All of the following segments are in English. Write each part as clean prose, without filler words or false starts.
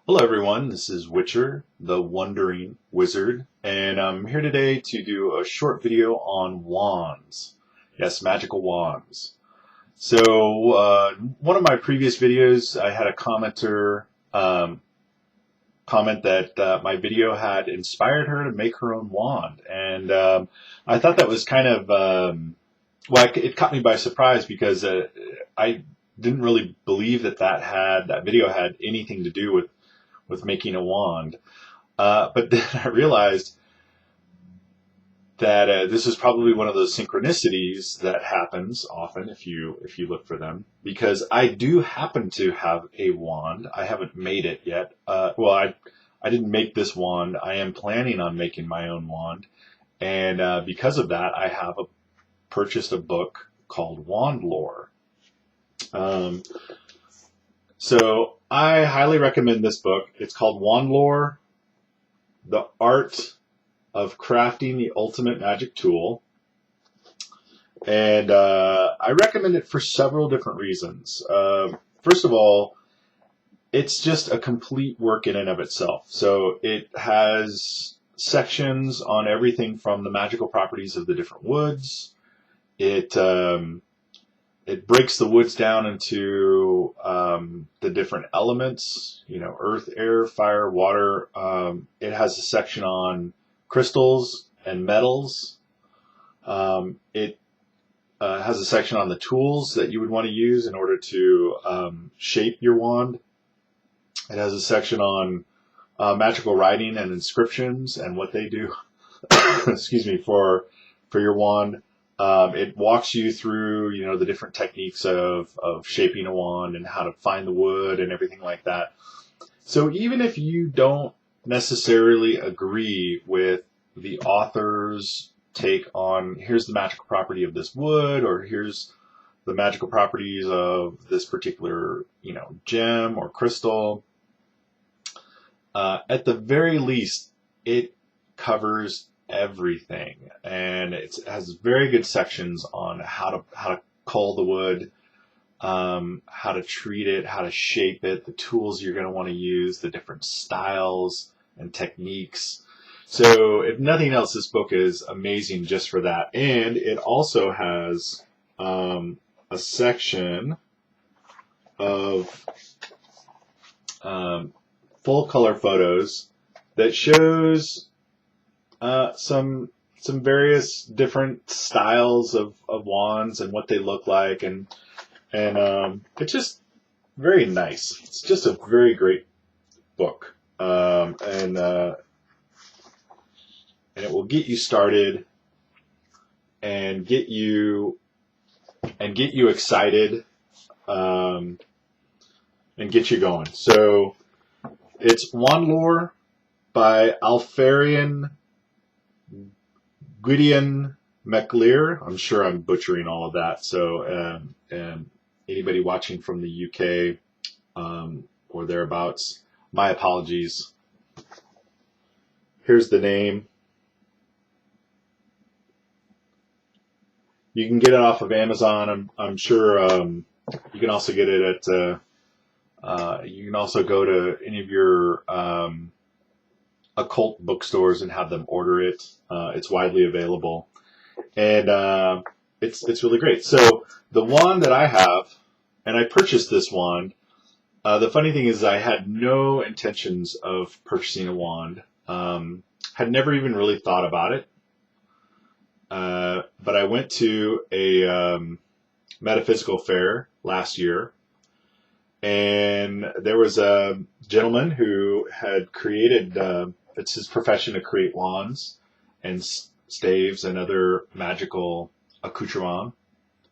Hello everyone, this is Witcher, the Wandering Wizard, and I'm here today to do a short video on wands. Yes, magical wands. One of my previous videos, I had a commenter comment that my video had inspired her to make her own wand, and I thought that was kind of, it caught me by surprise because I didn't really believe that video had anything to do with making a wand. But then I realized that this is probably one of those synchronicities that happens often if you look for them, because I do happen to have a wand. I haven't made it yet. I didn't make this wand. I am planning on making my own wand, and because of that, I have purchased a book called Wandlore. Um, so I highly recommend this book. It's called Wandlore: The Art of Crafting the Ultimate Magic Tool. And I recommend it for several different reasons. First of all, it's just a complete work in and of itself. So it has sections on everything from the magical properties of the different woods. It breaks the woods down into the different elements, earth, air, fire, water. It has a section on crystals and metals. It has a section on the tools that you would want to use in order to shape your wand. It has a section on magical writing and inscriptions and what they do. Excuse me, for your wand. It walks you through, the different techniques of shaping a wand and how to find the wood and everything like that. So even if you don't necessarily agree with the author's take on here's the magical property of this wood, or here's the magical properties of this particular, gem or crystal, at the very least, it covers everything, and it has very good sections on how to cull the wood, how to treat it, how to shape it, the tools you're going to want to use, the different styles and techniques. So if nothing else, this book is amazing just for that. And it also has a section of full color photos that shows some various different styles of wands and what they look like, and it's just very nice. It's just a very great book, and it will get you started and get you excited, and get you going. So it's Wandlore by Alferian, Gwydion, MacLir. I'm sure I'm butchering all of that. So anybody watching from the UK or thereabouts, my apologies. Here's the name. You can get it off of Amazon. I'm sure you can also get it at. You can also go to any of your occult bookstores and have them order it. It's widely available, and it's really great. So the wand that I have, and I purchased this wand. The funny thing is, I had no intentions of purchasing a wand. Had never even really thought about it. But I went to a metaphysical fair last year, and there was a gentleman who had created, it's his profession to create wands and staves and other magical accoutrements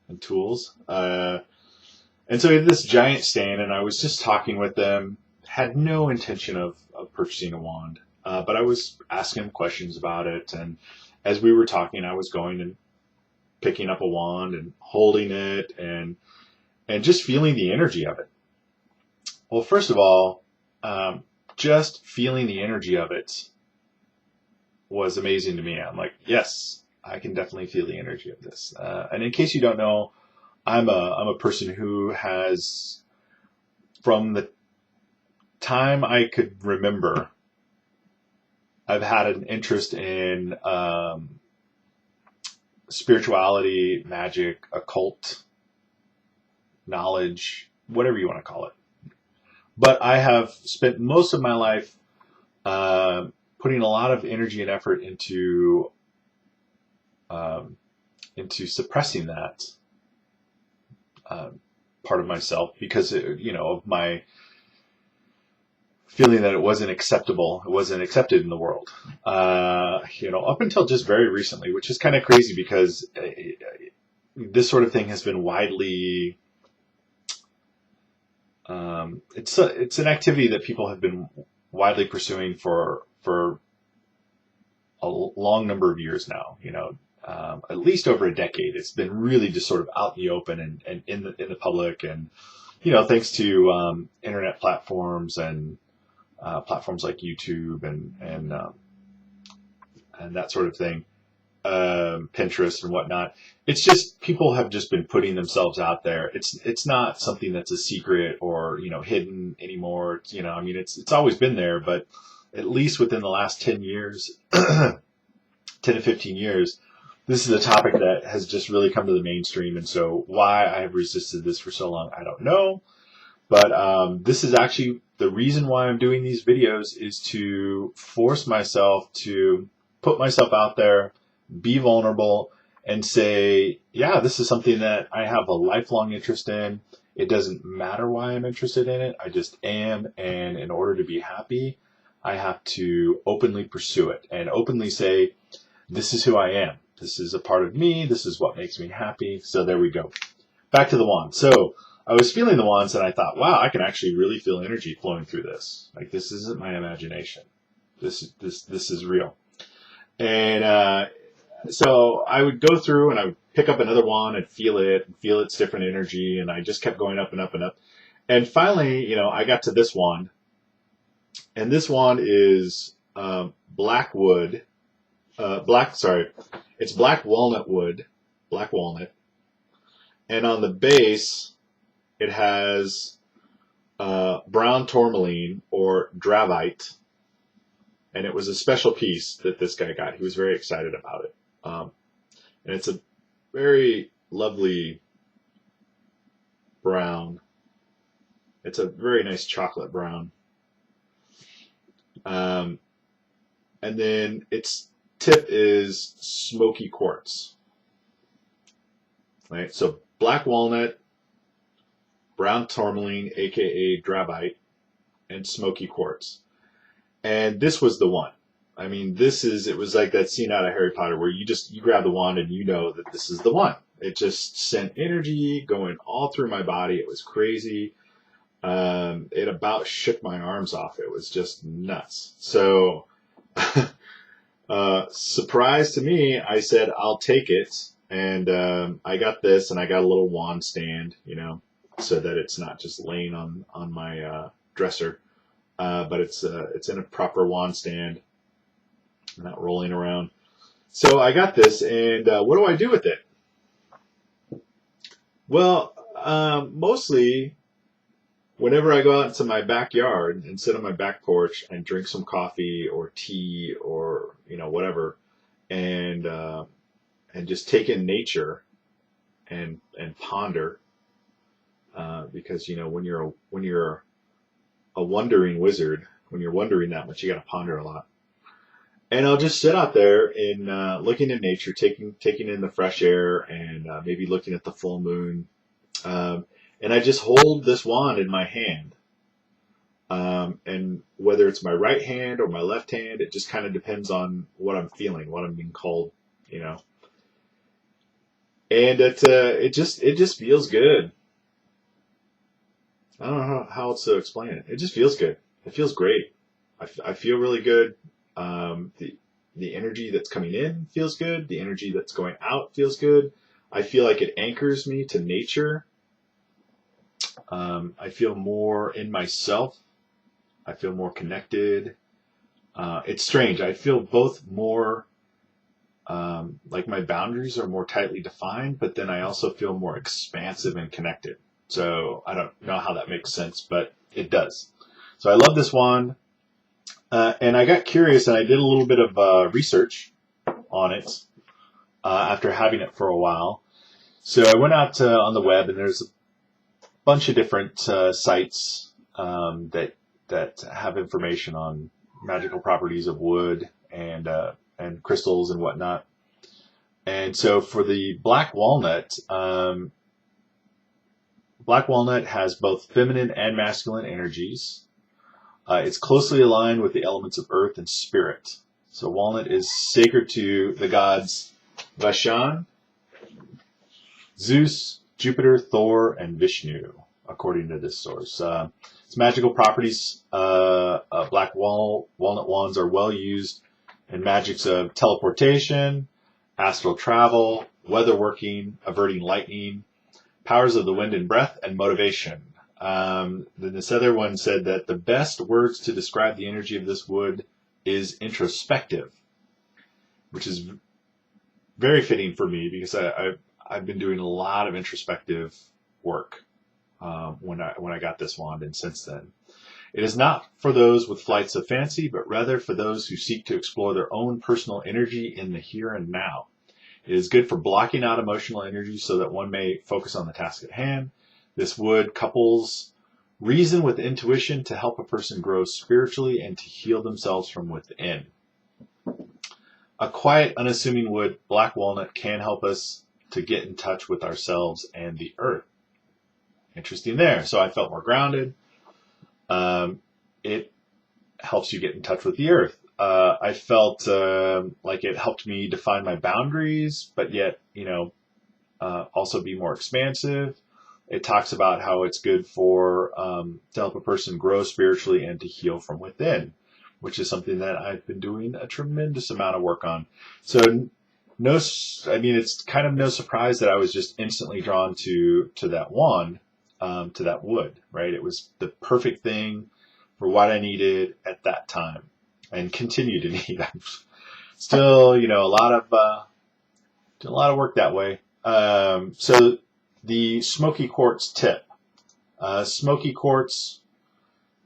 and tools. And so he had this giant stand, and I was just talking with them, had no intention of purchasing a wand, but I was asking him questions about it, and as we were talking, I was going and picking up a wand and holding it and just feeling the energy of it. Well, first of all, just feeling the energy of it was amazing to me. I'm like, yes, I can definitely feel the energy of this. And in case you don't know, I'm a person who has, from the time I could remember, I've had an interest in spirituality, magic, occult knowledge, whatever you want to call it. But I have spent most of my life putting a lot of energy and effort into suppressing that part of myself because of my feeling that it wasn't acceptable, it wasn't accepted in the world. Up until just very recently, which is kind of crazy because this sort of thing has been widely. It's an activity that people have been widely pursuing for a long number of years now. At least over a decade. It's been really just sort of out in the open and in the public, and thanks to internet platforms and platforms like YouTube and that sort of thing, Pinterest and whatnot. It's just people have just been putting themselves out there. It's not something that's a secret or hidden anymore. It's always been there, but at least within the last 10 years, 10 to 15 years, this is a topic that has just really come to the mainstream. And so why I have resisted this for so long, I don't know. But this is actually the reason why I'm doing these videos, is to force myself to put myself out there, be vulnerable, and say, yeah, this is something that I have a lifelong interest in. It doesn't matter why I'm interested in it. I just am. And in order to be happy, I have to openly pursue it and openly say, this is who I am. This is a part of me. This is what makes me happy. So there we go. Back to the wand. So I was feeling the wands and I thought, wow, I can actually really feel energy flowing through this. Like, this isn't my imagination. This is real. And so I would go through and I would pick up another wand and feel its different energy. And I just kept going up and up and up. And finally, I got to this wand. And this wand is black wood. It's black walnut wood, black walnut. And on the base, it has brown tourmaline or dravite. And it was a special piece that this guy got. He was very excited about it. And it's a very lovely brown. It's a very nice chocolate brown. And then its tip is smoky quartz. Right? So black walnut, brown tourmaline, aka dravite, and smoky quartz. And this was the one. I mean, it was like that scene out of Harry Potter where you grab the wand and you know that this is the one. It just sent energy going all through my body. It was crazy. It about shook my arms off. It was just nuts. So, surprise to me, I said, I'll take it. And I got this, and I got a little wand stand, so that it's not just laying on my dresser, but it's in a proper wand stand, not rolling around. So I got this, and what do I do with it? Well, mostly whenever I go out into my backyard and sit on my back porch and drink some coffee or tea or whatever, and just take in nature and ponder, because when you're a wandering wizard, when you're wondering that much, you got to ponder a lot. And I'll just sit out there and looking at nature, taking in the fresh air, and maybe looking at the full moon. And I just hold this wand in my hand. And whether it's my right hand or my left hand, it just kind of depends on what I'm feeling, what I'm being called, And it just feels good. I don't know how else to explain it. It just feels good. It feels great. I feel really good. The energy that's coming in feels good. The energy that's going out feels good. I feel like it anchors me to nature. I feel more in myself. I feel more connected. It's strange. I feel both more like my boundaries are more tightly defined, but then I also feel more expansive and connected. So I don't know how that makes sense, but it does. So I love this wand. And I got curious and I did a little bit of research on it after having it for a while. So I went out on the web, and there's a bunch of different sites that have information on magical properties of wood and crystals and whatnot. And so for the black walnut has both feminine and masculine energies. It's closely aligned with the elements of earth and spirit. So walnut is sacred to the gods Vashan, Zeus, Jupiter, Thor, and Vishnu, according to this source. Its magical properties, black walnut wands are well used in magics of teleportation, astral travel, weatherworking, averting lightning, powers of the wind and breath, and motivation. Then this other one said that the best words to describe the energy of this wood is introspective, which is very fitting for me because I've been doing a lot of introspective work when I got this wand, and since then. It is not for those with flights of fancy, but rather for those who seek to explore their own personal energy in the here and now. It is good for blocking out emotional energy so that one may focus on the task at hand. This wood couples reason with intuition to help a person grow spiritually and to heal themselves from within. A quiet, unassuming wood, black walnut, can help us to get in touch with ourselves and the earth. Interesting there. So I felt more grounded. It helps you get in touch with the earth. I felt like it helped me define my boundaries, but yet, also be more expansive. It talks about how it's good for to help a person grow spiritually and to heal from within, which is something that I've been doing a tremendous amount of work on. So it's kind of no surprise that I was just instantly drawn to that wand, to that wood, right? It was the perfect thing for what I needed at that time and continue to need. I'm still, doing a lot of work that way. So the Smoky Quartz tip. Smoky Quartz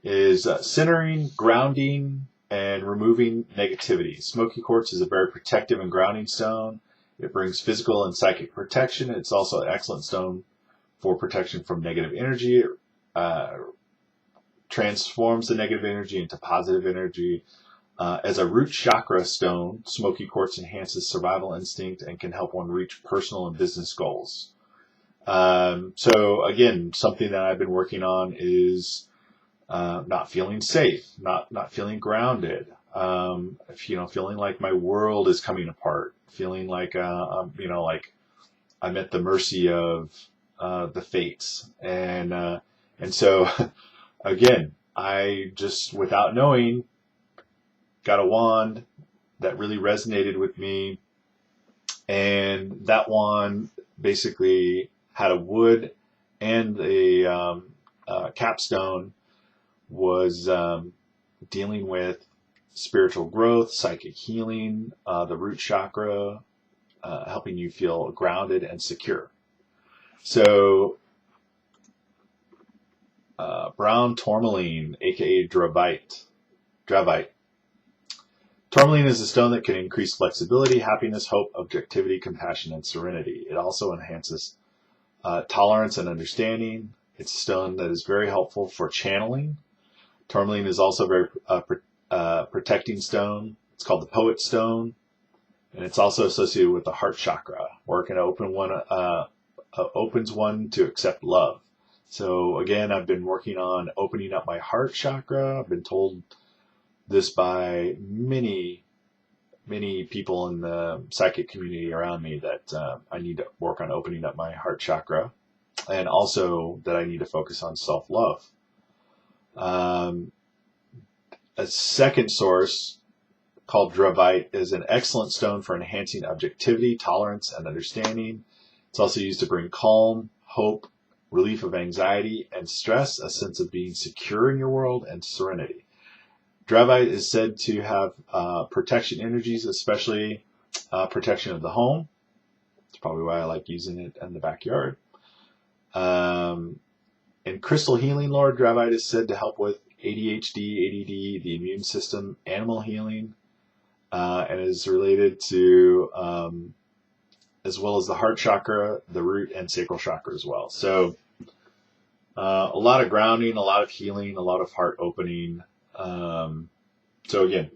is centering, grounding, and removing negativity. Smoky Quartz is a very protective and grounding stone. It brings physical and psychic protection. It's also an excellent stone for protection from negative energy. It transforms the negative energy into positive energy. As a root chakra stone, Smoky Quartz enhances survival instinct and can help one reach personal and business goals. So again, something that I've been working on is not feeling safe, not feeling grounded, feeling like my world is coming apart, feeling like like I'm at the mercy of the fates, and so again, I just, without knowing, got a wand that really resonated with me, and that wand basically had a wood and a capstone was dealing with spiritual growth, psychic healing, the root chakra, helping you feel grounded and secure. So brown tourmaline, aka dravite. Tourmaline is a stone that can increase flexibility, happiness, hope, objectivity, compassion, and serenity. It also enhances tolerance and understanding. It's a stone that is very helpful for channeling. Tourmaline is also a very protecting stone. It's called the poet stone, and it's also associated with the heart chakra, where it can opens one to accept love. So again, I've been working on opening up my heart chakra. I've been told this by many people in the psychic community around me that I need to work on opening up my heart chakra, and also that I need to focus on self-love. A second source called dravite is an excellent stone for enhancing objectivity, tolerance, and understanding. It's also used to bring calm, hope, relief of anxiety and stress, a sense of being secure in your world, and serenity. Dravite is said to have protection energies, especially protection of the home. That's probably why I like using it in the backyard. In crystal healing lore, dravite is said to help with ADHD, ADD, the immune system, animal healing, and is related to, as well as the heart chakra, the root and sacral chakra as well. So a lot of grounding, a lot of healing, a lot of heart opening. So again,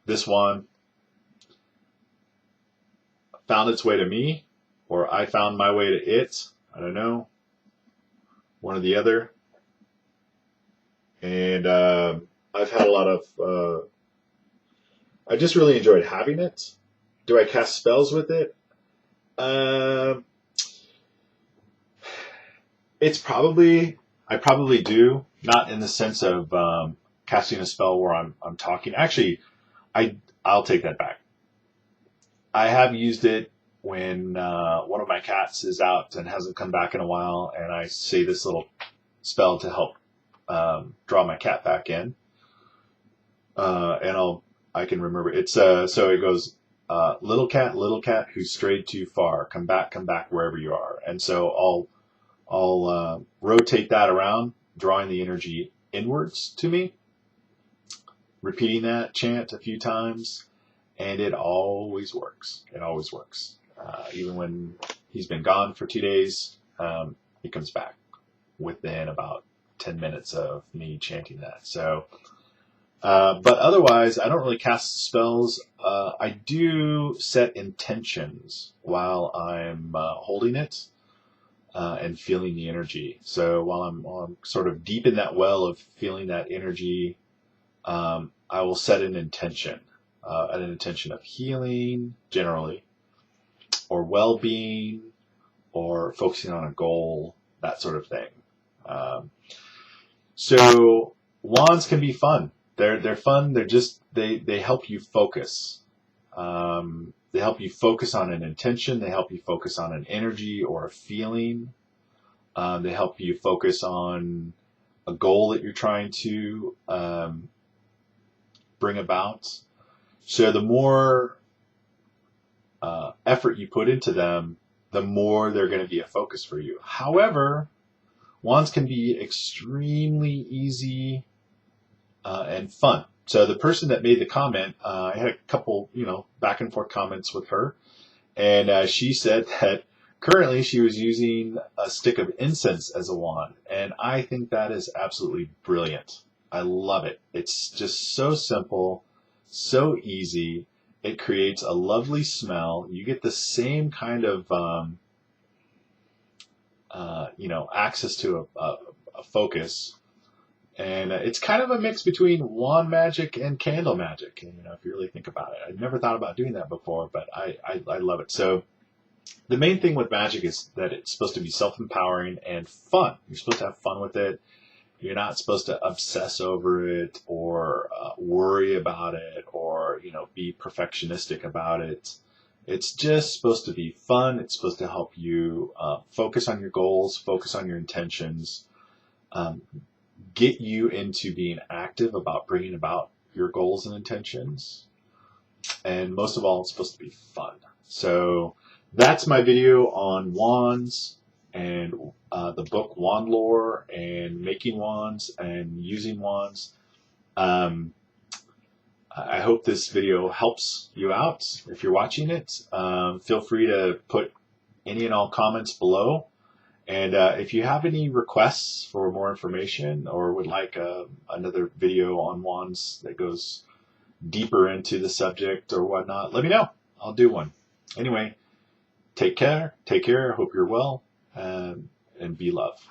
this one found its way to me, or I found my way to it. I don't know, one or the other. And I've had a lot of, I just really enjoyed having it. Do I cast spells with it? I probably do, not in the sense of casting a spell where I'm talking. Actually, I'll take that back. I have used it when one of my cats is out and hasn't come back in a while, and I say this little spell to help draw my cat back in, and I can remember it's so it goes, little cat who strayed too far, come back wherever you are. And so I'll rotate that around, drawing the energy inwards to me, repeating that chant a few times, and it always works. It always works. Even when he's been gone for 2 days, he comes back within about 10 minutes of me chanting that. So, but otherwise, I don't really cast spells. I do set intentions while I'm holding it and feeling the energy. So while I'm sort of deep in that well of feeling that energy, I will set an intention of healing generally, or well-being, or focusing on a goal, that sort of thing. So wands can be fun. They're fun. They help you focus. They help you focus on an intention. They help you focus on an energy or a feeling. They help you focus on a goal that you're trying to bring about. So the more effort you put into them, the more they're going to be a focus for you. However, wands can be extremely easy and fun. So the person that made the comment, I had a couple, back and forth comments with her, and she said that currently she was using a stick of incense as a wand, and I think that is absolutely brilliant. I love it. It's just so simple, so easy. It creates a lovely smell. You get the same kind of, access to a focus. And it's kind of a mix between wand magic and candle magic. And, if you really think about it, I'd never thought about doing that before, but I love it. So the main thing with magic is that it's supposed to be self-empowering and fun. You're supposed to have fun with it. You're not supposed to obsess over it or worry about it or, be perfectionistic about it. It's just supposed to be fun. It's supposed to help you focus on your goals, focus on your intentions, get you into being active about bringing about your goals and intentions. And most of all, it's supposed to be fun. So that's my video on wands and the book Wandlore and making wands and using wands. I hope this video helps you out. If you're watching it, feel free to put any and all comments below. And if you have any requests for more information or would like another video on wands that goes deeper into the subject or whatnot, let me know. I'll do one. Anyway, take care. I hope you're well, and be love.